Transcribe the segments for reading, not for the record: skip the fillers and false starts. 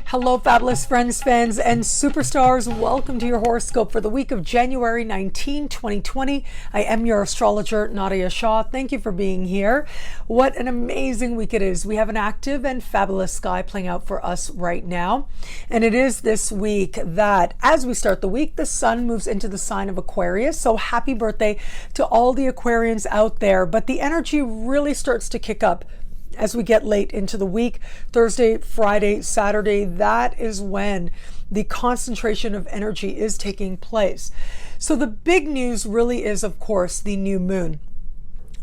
Hello, fabulous friends, fans, and superstars. Welcome to your horoscope for the week of January 19, 2020. I am your astrologer, Nadia Shah. Thank you for being here. What an amazing week it is. We have an active and fabulous sky playing out for us right now. And it is this week that, as we start the week, the sun moves into the sign of Aquarius. So happy birthday to all the Aquarians out there. But the energy really starts to kick up as we get late into the week. Thursday, Friday, Saturday, that is when the concentration of energy is taking place. So the big news really is, of course, the new moon.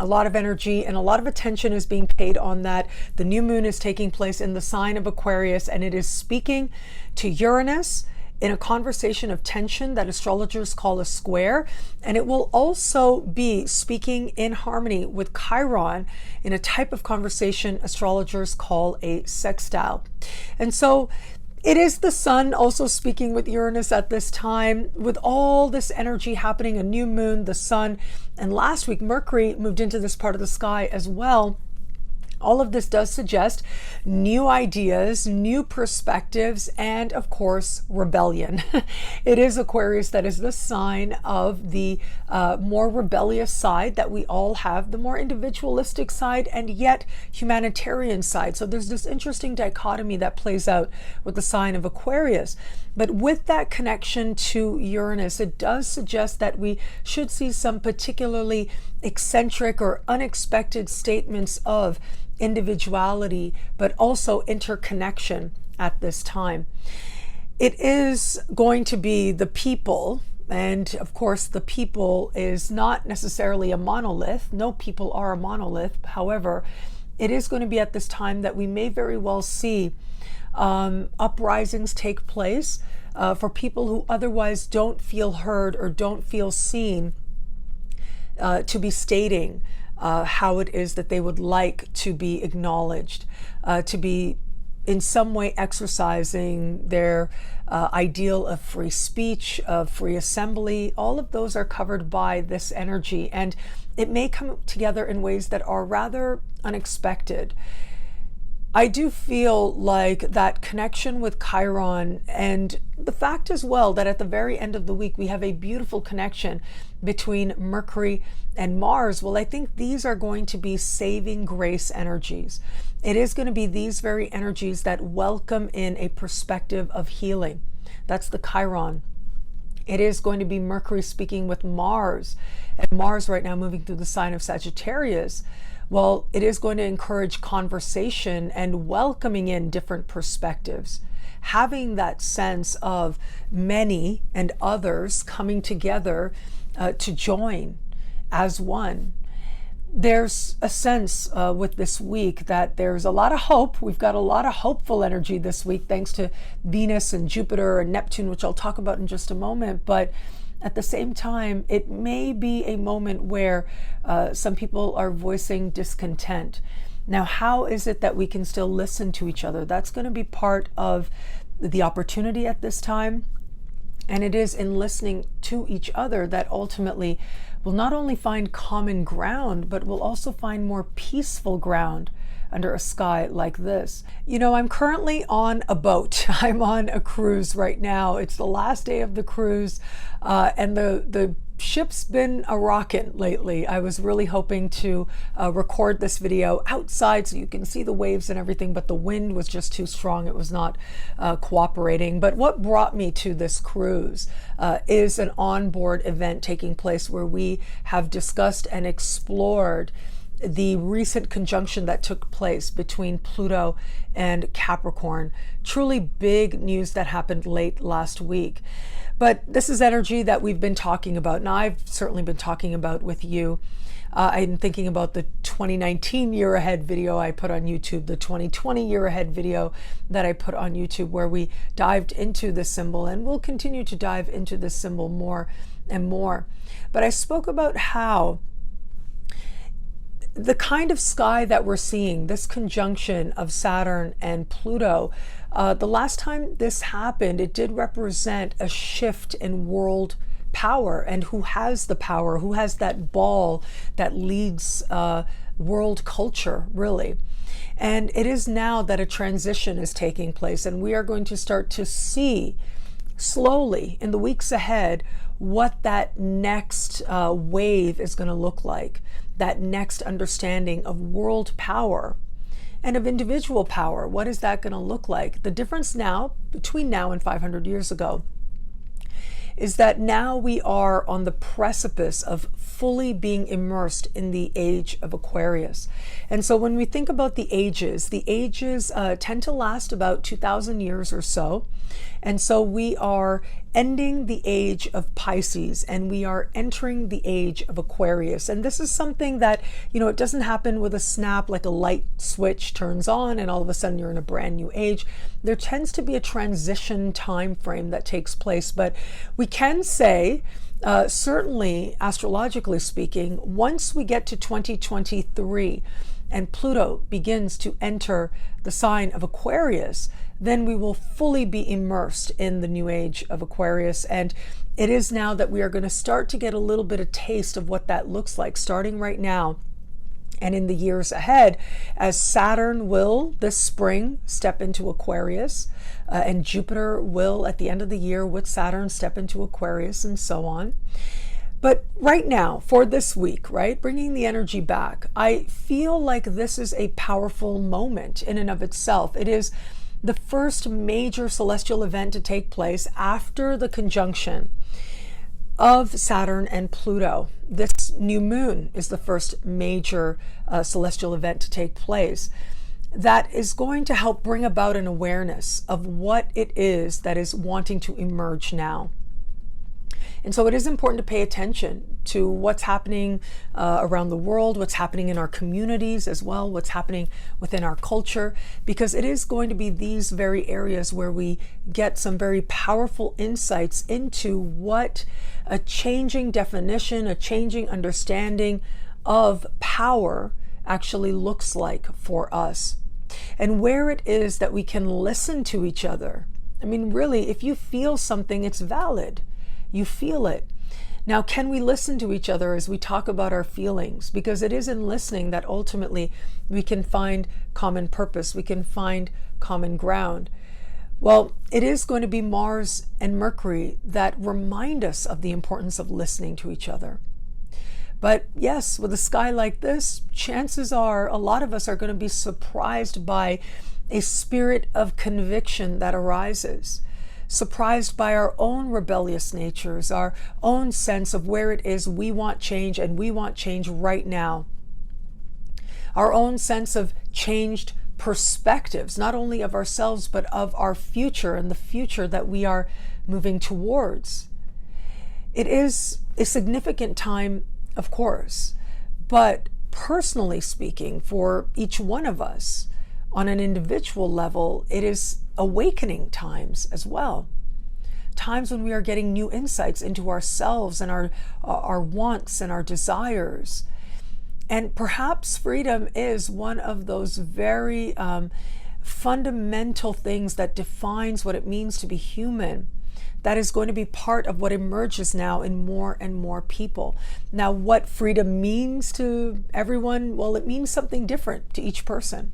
A lot of energy and a lot of attention is being paid on that. The new moon is taking place in the sign of Aquarius, and it is speaking to Uranus in a conversation of tension that astrologers call a square. And it will also be speaking in harmony with Chiron in a type of conversation astrologers call a sextile. And so it is the sun also speaking with Uranus at this time, with all this energy happening, a new moon, the sun, and last week Mercury moved into this part of the sky as well. All of this does suggest new ideas, new perspectives, and of course, rebellion. It is Aquarius that is the sign of the more rebellious side that we all have, the more individualistic side, and yet humanitarian side. So there's this interesting dichotomy that plays out with the sign of Aquarius. But with that connection to Uranus, it does suggest that we should see some particularly eccentric or unexpected statements of individuality, but also interconnection at this time. It is going to be the people, and of course the people is not necessarily a monolith. No people are a monolith. However, it is going to be at this time that we may very well see uprisings take place for people who otherwise don't feel heard or don't feel seen, to be stating how it is that they would like to be acknowledged, to be in some way exercising their ideal of free speech, of free assembly. All of those are covered by this energy, and it may come together in ways that are rather unexpected. I do feel like that connection with Chiron, and the fact as well that at the very end of the week we have a beautiful connection between Mercury and Mars. Well, I think these are going to be saving grace energies. It is going to be these very energies that welcome in a perspective of healing. That's the Chiron. It is going to be Mercury speaking with Mars, and Mars right now moving through the sign of Sagittarius. Well, it is going to encourage conversation and welcoming in different perspectives, having that sense of many and others coming together to join as one. There's a sense with this week that there's a lot of hope. We've got a lot of hopeful energy this week, thanks to Venus and Jupiter and Neptune, which I'll talk about in just a moment. But at the same time, it may be a moment where some people are voicing discontent. Now, how is it that we can still listen to each other? That's going to be part of the opportunity at this time. And it is in listening to each other that ultimately we'll not only find common ground, but we'll also find more peaceful ground under a sky like this. You know, I'm currently on a boat. I'm on a cruise right now. It's the last day of the cruise, and the ship's been a rockin' lately. I was really hoping to record this video outside so you can see the waves and everything, but the wind was just too strong. It was not cooperating. But what brought me to this cruise is an onboard event taking place where we have discussed and explored the recent conjunction that took place between Pluto and Capricorn. Truly big news that happened late last week. But this is energy that we've been talking about, and I've certainly been talking about with you. I'm thinking about the 2019 year ahead video I put on YouTube, the 2020 year ahead video that I put on YouTube, where we dived into this symbol, and we'll continue to dive into this symbol more and more. But I spoke about how the kind of sky that we're seeing, this conjunction of Saturn and Pluto, the last time this happened, it did represent a shift in world power and who has the power, who has that ball that leads world culture, really. And it is now that a transition is taking place, and we are going to start to see slowly in the weeks ahead what that next wave is going to look like, that next understanding of world power and of individual power. What is that going to look like? The difference now between now and 500 years ago is that now we are on the precipice of fully being immersed in the age of Aquarius. And so when we think about the ages tend to last about 2,000 years or so. And so we are ending the age of Pisces and we are entering the age of Aquarius. And this is something that, it doesn't happen with a snap, like a light switch turns on and all of a sudden you're in a brand new age. There tends to be a transition time frame that takes place. But we can say, certainly astrologically speaking, once we get to 2023 and Pluto begins to enter the sign of Aquarius, then we will fully be immersed in the new age of Aquarius. And it is now that we are going to start to get a little bit of taste of what that looks like, starting right now and in the years ahead, as Saturn will this spring step into Aquarius, and Jupiter will at the end of the year with Saturn step into Aquarius, and so on. But right now, for this week, right, bringing the energy back, I feel like this is a powerful moment in and of itself. It is the first major celestial event to take place after the conjunction of Saturn and Pluto. This new moon is the first major celestial event to take place that is going to help bring about an awareness of what it is that is wanting to emerge now. And so it is important to pay attention to what's happening around the world, what's happening in our communities as well, what's happening within our culture, because it is going to be these very areas where we get some very powerful insights into what a changing definition, a changing understanding of power actually looks like for us, and where it is that we can listen to each other. I mean, really, if you feel something, it's valid. You feel it. Now, can we listen to each other as we talk about our feelings? Because it is in listening that ultimately we can find common purpose. We can find common ground. Well, it is going to be Mars and Mercury that remind us of the importance of listening to each other. But yes, with a sky like this, chances are a lot of us are going to be surprised by a spirit of conviction that arises. Surprised by our own rebellious natures, our own sense of where it is we want change, and we want change right now. Our own sense of changed perspectives, not only of ourselves, but of our future and the future that we are moving towards. It is a significant time, of course, but personally speaking, for each one of us, on an individual level, it is awakening times as well. Times when we are getting new insights into ourselves and our wants and our desires. And perhaps freedom is one of those very fundamental things that defines what it means to be human. That is going to be part of what emerges now in more and more people. Now, what freedom means to everyone, well, it means something different to each person.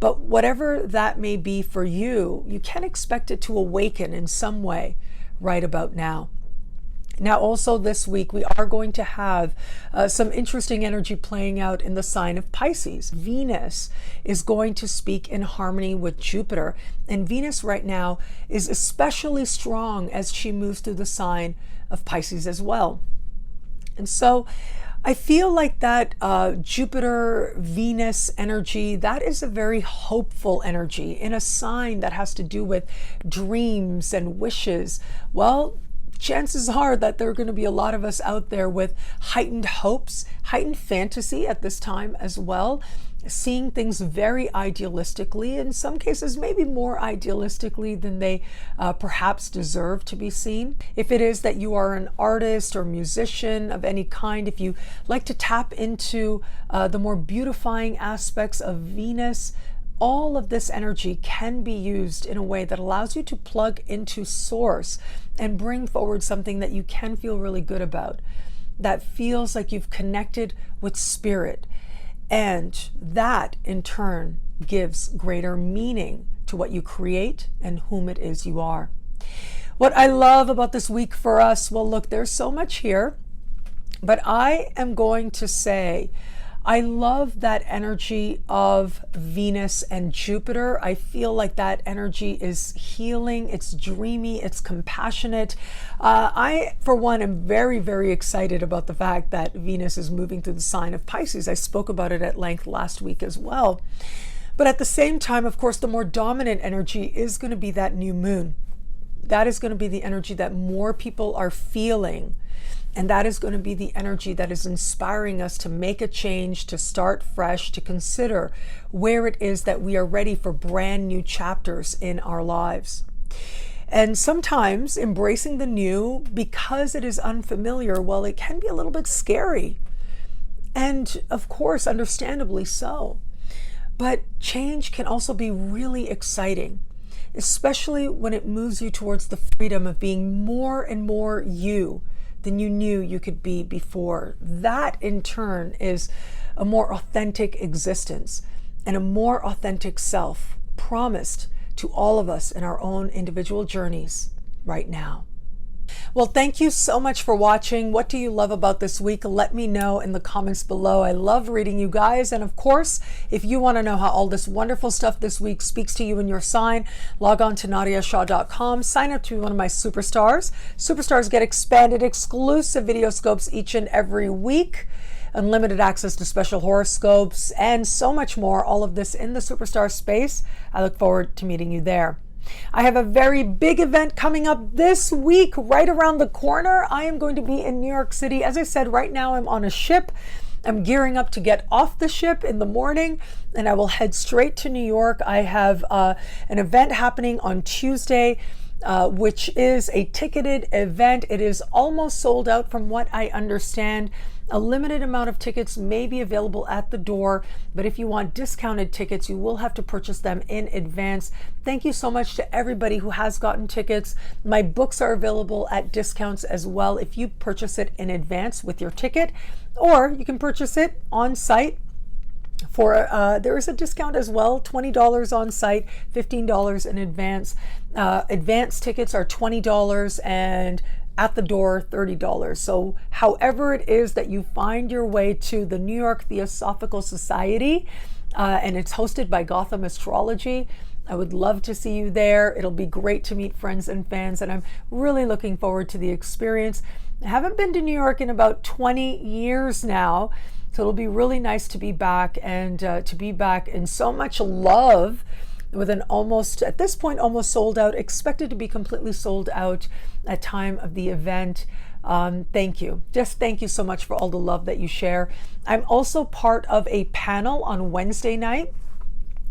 But whatever that may be for you, you can expect it to awaken in some way right about now. Now, also this week, we are going to have some interesting energy playing out in the sign of Pisces. Venus is going to speak in harmony with Jupiter. And Venus right now is especially strong as she moves through the sign of Pisces as well. And so I feel like that Jupiter-Venus energy, that is a very hopeful energy in a sign that has to do with dreams and wishes. Well, chances are that there are going to be a lot of us out there with heightened hopes, heightened fantasy at this time as well, seeing things very idealistically, in some cases maybe more idealistically than they perhaps deserve to be seen. If it is that you are an artist or musician of any kind, if you like to tap into the more beautifying aspects of Venus, all of this energy can be used in a way that allows you to plug into source and bring forward something that you can feel really good about, that feels like you've connected with spirit. And that in turn gives greater meaning to what you create and whom it is you are. What I love about this week for us, well, look, there's so much here, but I am going to say, I love that energy of Venus and Jupiter. I feel like that energy is healing, it's dreamy, it's compassionate. I, for one, am very, very excited about the fact that Venus is moving through the sign of Pisces. I spoke about it at length last week as well. But at the same time, of course, the more dominant energy is going to be that new moon. That is going to be the energy that more people are feeling. And that is going to be the energy that is inspiring us to make a change, to start fresh, to consider where it is that we are ready for brand new chapters in our lives. And sometimes embracing the new, because it is unfamiliar, well, it can be a little bit scary. And of course, understandably so. But change can also be really exciting, especially when it moves you towards the freedom of being more and more you than you knew you could be before. That in turn is a more authentic existence and a more authentic self promised to all of us in our own individual journeys right now. Well, thank you so much for watching. What do you love about this week? Let me know in the comments below. I love reading you guys. And of course, if you want to know how all this wonderful stuff this week speaks to you and your sign, log on to nadiashaw.com. Sign up to be one of my superstars. Superstars get expanded exclusive video scopes each and every week, unlimited access to special horoscopes, and so much more. All of this in the superstar space. I look forward to meeting you there. I have a very big event coming up this week, right around the corner. I am going to be in New York City. As I said, right now I'm on a ship. I'm gearing up to get off the ship in the morning, and I will head straight to New York. I have an event happening on Tuesday, which is a ticketed event. It is almost sold out from what I understand. A limited amount of tickets may be available at the door, but if you want discounted tickets, you will have to purchase them in advance. Thank you so much to everybody who has gotten tickets. My books are available at discounts as well if you purchase it in advance with your ticket, or you can purchase it on site for there is a discount as well, $20 on site, $15 in advance. Advance tickets are $20 and at the door $30. So however it is that you find your way to the New York Theosophical Society, and it's hosted by Gotham Astrology, I would love to see you there. It'll be great to meet friends and fans, and I'm really looking forward to the experience. I haven't been to New York in about 20 years now, so it'll be really nice to be back, and to be back in so much love with an almost, at this point, almost sold out, expected to be completely sold out at time of the event. Thank you. Just thank you so much for all the love that you share. I'm also part of a panel on Wednesday night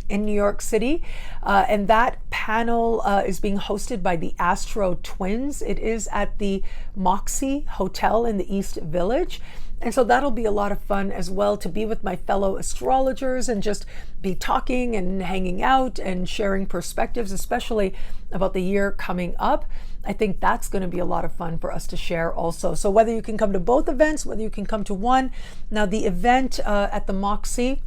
in New York City, and that panel is being hosted by the Astro Twins. It is at the Moxie Hotel in the East Village. And so that'll be a lot of fun as well, to be with my fellow astrologers and just be talking and hanging out and sharing perspectives, especially about the year coming up. I think that's going to be a lot of fun for us to share also. So whether you can come to both events, whether you can come to one. Now the event at the Moxie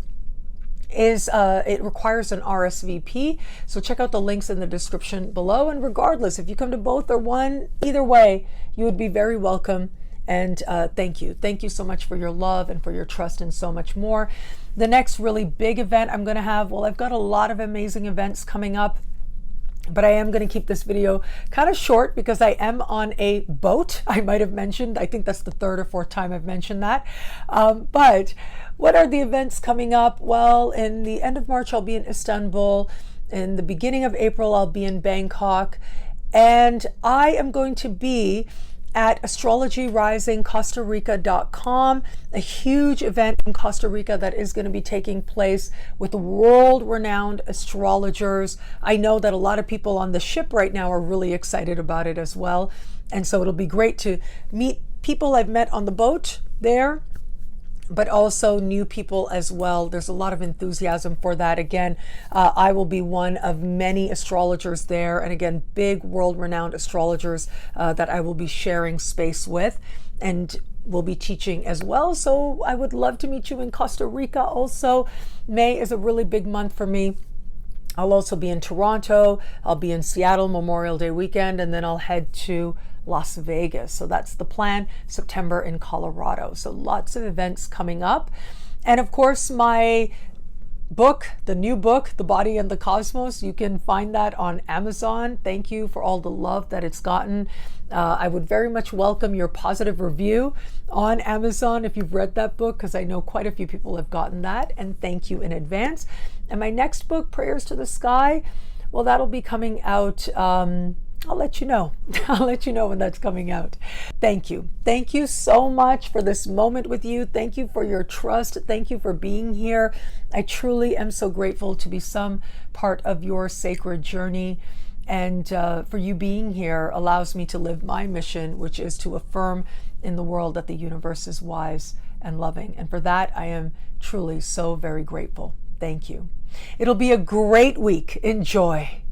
is it requires an RSVP, so check out the links in the description below. And regardless, if you come to both or one, either way, you would be very welcome. And thank you so much for your love and for your trust and so much more. The next really big event I'm going to have, well, I've got a lot of amazing events coming up, but I am going to keep this video kind of short because I am on a boat. I might have mentioned, I think that's the third or fourth time I've mentioned that. But what are the events coming up? Well, in the end of March, I'll be in Istanbul. In the beginning of April, I'll be in Bangkok. And I am going to be at astrologyrisingcostarica.com, a huge event in Costa Rica that is going to be taking place with world-renowned astrologers. I know that a lot of people on the ship right now are really excited about it as well. And so it'll be great to meet people I've met on the boat there, but also new people as well. There's a lot of enthusiasm for that. Again, I will be one of many astrologers there, and again, big world-renowned astrologers that I will be sharing space with. And will be teaching as well. So I would love to meet you in Costa Rica also. May is a really big month for me. I'll also be in Toronto. I'll be in Seattle Memorial Day weekend, and then I'll head to Las Vegas. So that's the plan. September in Colorado. So lots of events coming up. And of course, my book, the new book, The Body and the Cosmos, you can find that on Amazon. Thank you for all the love that it's gotten. I would very much welcome your positive review on Amazon if you've read that book, because I know quite a few people have gotten that, and thank you in advance. And my next book, Prayers to the Sky, well, that'll be coming out. I'll let you know. I'll let you know when that's coming out. Thank you. Thank you so much for this moment with you. Thank you for your trust. Thank you for being here. I truly am so grateful to be some part of your sacred journey. And for you being here allows me to live my mission, which is to affirm in the world that the universe is wise and loving. And for that, I am truly so very grateful. Thank you. It'll be a great week. Enjoy.